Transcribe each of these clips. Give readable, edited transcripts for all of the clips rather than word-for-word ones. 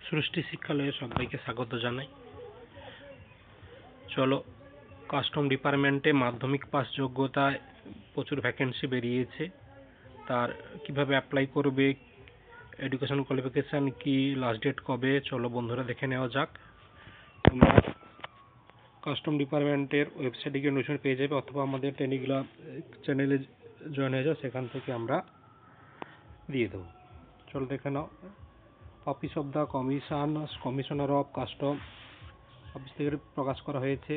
সৃষ্টি শিক্ষালয়ে সবাইকে স্বাগত জানাই। চলো, কাস্টম ডিপার্টমেন্টে মাধ্যমিক পাস যোগ্যতায় প্রচুর ভ্যাকেন্সি বেরিয়েছে। তার কিভাবে অ্যাপ্লাই করবে, এডুকেশন কোয়ালিফিকেশান কি, লাস্ট ডেট কবে, চলো বন্ধুরা দেখে নেওয়া যাক। তোমরা কাস্টম ডিপার্টমেন্টের ওয়েবসাইটে গিয়ে নোটিফিকেশন পেয়ে যাবে, অথবা আমাদের টেলিগ্রাম চ্যানেলে জয়েন হয়ে যাও, সেখান থেকে আমরা দিয়ে দেবো। চলো দেখে নাও। Office of the commissioner of custom office থেকে প্রকাশ করা হয়েছে।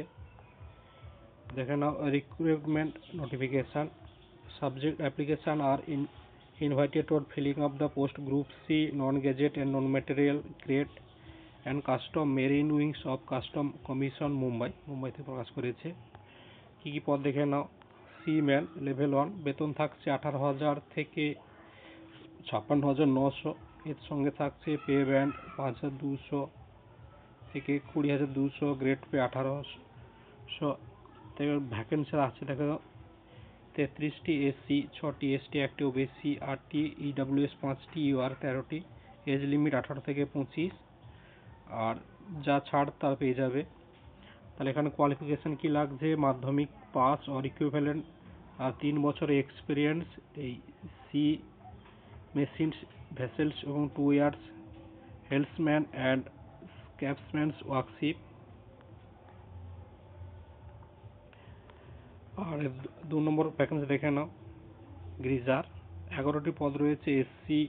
দেখে নাও, recruitment notification, subject application are invited for filling of the post group C, non gazette and non material grade and custom marine wings of custom commission Mumbai থেকে প্রকাশ করেছে। কী কী পদ দেখে নাও। সি ম্যান লেভেল 1, বেতন থাকছে 18,000 থেকে 56,900। এর সঙ্গে থাকছে পে ব্যান্ড 5,200 থেকে 20,200, গ্রেড পে 1800 থেকে। ভ্যাকেন্সি আছে দেখো 33টি এসসি, 6টি এসটি, 1টি ওবিসি, 8টি ইডাব্লিউএস, 5টি ইউআর, 13টি। এজ লিমিট 18 থেকে 25, আর যা ছাড় তা পেয়ে যাবে। তাহলে এখানে কোয়ালিফিকেশান কি লাগছে, মাধ্যমিক পাস অর ইকুইভ্যালেন্ট আর 3 বছরের এক্সপিরিয়েন্স এই সি মেশিনস ভেসেলস এবং 2 years helmsman and capsmans workship. আর 2 নম্বর ভ্যাকেন্সি দেখে নাও, গ্রিজার 11টি পদ রয়েছে, এসসি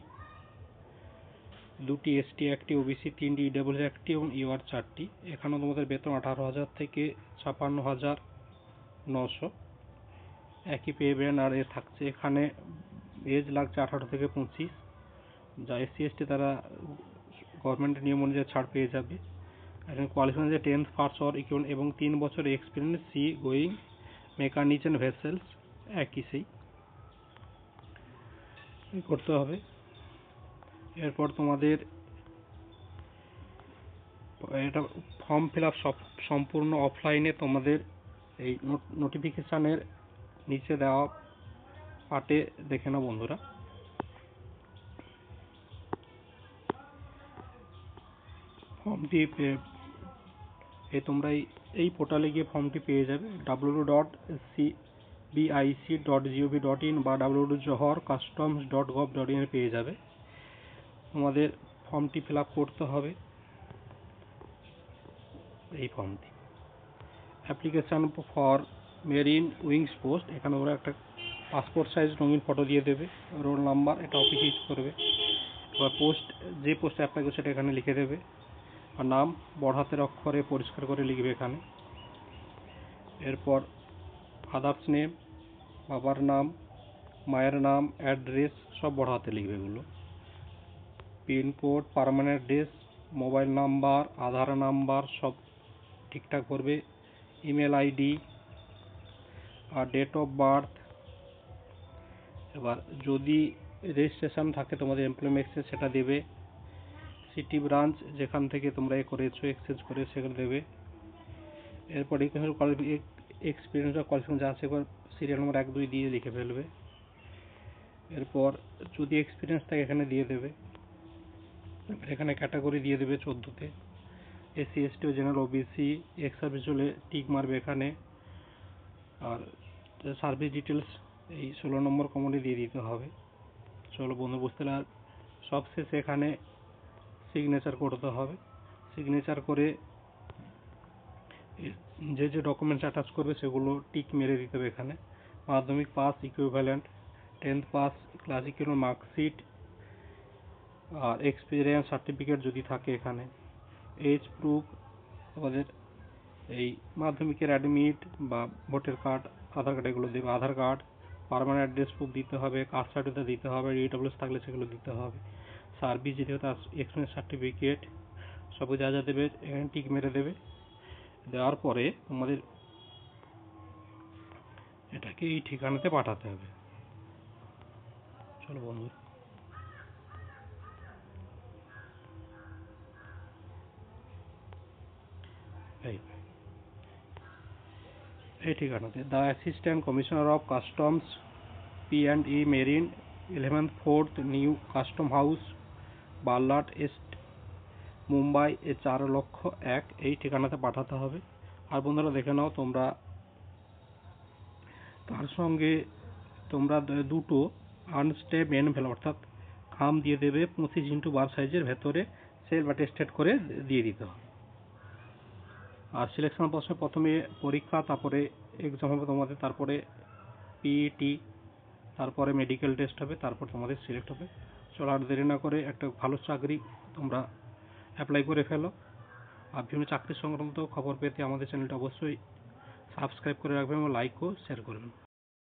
2টি, এসটি 1টি, ওবিসি 3টি, ইডাব্লিউএস 1টি এবং ইউআর 4টি। এখানেও তোমাদের বেতন 18,000 থেকে 56,900, একই পে ব্যান্ড। আর এ থাকছে এখানে এজ লাগছে 18 থেকে 25, যা এসসি এসটি তারা গভর্নমেন্টের নিয়ম অনুযায়ী ছাড় পেয়ে যাবে। এখন কোয়ালিফিকেশন যে 10th পাস অর ইকুইভ্যালেন্ট এবং 3 বছরের experience sea going mechanics and vessels, একই সেই করতে হবে। এরপর তোমাদের এটা ফর্ম ফিল আপ সম্পূর্ণ অফলাইনে তোমাদের এই নোটিফিকেশানের নিচে দেওয়া পার্টে দেখে নাও বন্ধুরা। ফর্মটি তোমরা এই পোর্টালে গিয়ে ফর্মটি পেয়ে যাবে, www.cbic.gov.in বা www.johorcustoms.gov.in পেয়ে যাবে। তোমাদের ফর্মটি ফিল আপ করতে হবে। এই ফর্মটি application for marine wings post, এখানে ওরা একটা পাসপোর্ট সাইজ রঙিন ফটো দিয়ে দেবে, রোল নাম্বার, এটা অফিস ইউজ করবে। এবার যে পোস্টে অ্যাপ্লাই করছে সেটা এখানে লিখে দেবে, আর নাম বড় হাতের অক্ষরে পরিষ্কার করে লিখবে এখানে। এরপর ফাদার্স নেম, বাবার নাম, মায়ের নাম, অ্যাড্রেস সব বড় হাতে লিখবে এগুলো। Pincode, permanent address, mobile number, Aadhaar number সব ঠিকঠাক করবে। ইমেল আইডি আর ডেট অফ বার্থ। এবার যদি রেজিস্ট্রেশন থাকে তোমাদের এমপ্লয়মেন্টসে সেটা দেবে। সিটি ব্রাঞ্চ যেখান থেকে তোমরা করেছো এক্সচেঞ্জ করে সেখানে দেবে। এরপর এক্সপিরিয়েন্স বা কোয়ালিফিকেশন যা আছে সিরিয়াল নম্বর 1, 2 দিয়ে লিখে ফেলবে। এরপর যদি এক্সপিরিয়েন্স থাকে এখানে দিয়ে দেবে। এখানে ক্যাটাগরি দিয়ে দেবে 14তে, এসসি এসটি ও জেনারেল ওবিসি। এক্স সার্ভিস হলে টিক মারবে এখানে। আর সার্ভিস ডিটেলস এই 16 নম্বর কমনে দিয়ে দিতে হবে। চলো বন্ধু বুঝতে পারলে। আর সবশেষে এখানে সিগনেচার করতে হবে। সিগনেচার করে যে ডকুমেন্টস অ্যাটাচ করবে সেগুলো টিক মেরে দিতে হবে এখানে। Madhyamik pass equivalent, 10th pass, classical marksheet আর এক্সপিরিয়েন্স সার্টিফিকেট যদি থাকে এখানে। এজ প্রুফ আমাদের এই মাধ্যমিকের অ্যাডমিট বা ভোটার কার্ড, আধার কার্ড এগুলো দেবে। আধার কার্ড, পার্মানেন্ট অ্যাড্রেস প্রুফ দিতে হবে, কাস্ট সার্টিফিকেট দিতে হবে, ইডাব্লিউএস থাকলে সেগুলো দিতে হবে। সার্ভিস যেতে হবে তার এক্সপিরিয়েন্স সার্টিফিকেট সব যা যা দেবে এখানে টিক মেরে দেবে। দেওয়ার পরে তোমাদের এটাকে এই ঠিকানাতে পাঠাতে হবে। চলো বন্ধু, এই ঠিকানাতে the assistant commissioner of customs P&E marine, 11th 4th new custom house, Ballard estate, Mumbai 4,00,001 এই ঠিকানাতে পাঠাতে হবে। আর বন্ধুরা দেখে নাও তোমরা তার সঙ্গে তোমরা দুটো আনস্টেপ এনভেলপ অর্থাৎ খাম দিয়ে দেবে 25x12 সাইজের, ভেতরে সেল বা টেস্টেড করে দিয়ে দিতে হবে। আর সিলেকশন প্রসেসে প্রথমে পরীক্ষা, তারপরে এক্সাম হবে তোমাদের, তারপরে পিইটি, তারপরে মেডিকেল টেস্ট হবে, তারপর তোমাদের সিলেক্ট হবে। চলো আর দেরি না করে একটা ভালো চাকরি তোমরা অ্যাপ্লাই করে ফেলো। আর বিভিন্ন চাকরি সংক্রান্ত খবর পেতে আমাদের চ্যানেলটা অবশ্যই সাবস্ক্রাইব করে রাখবেন এবং লাইক ও শেয়ার করবেন।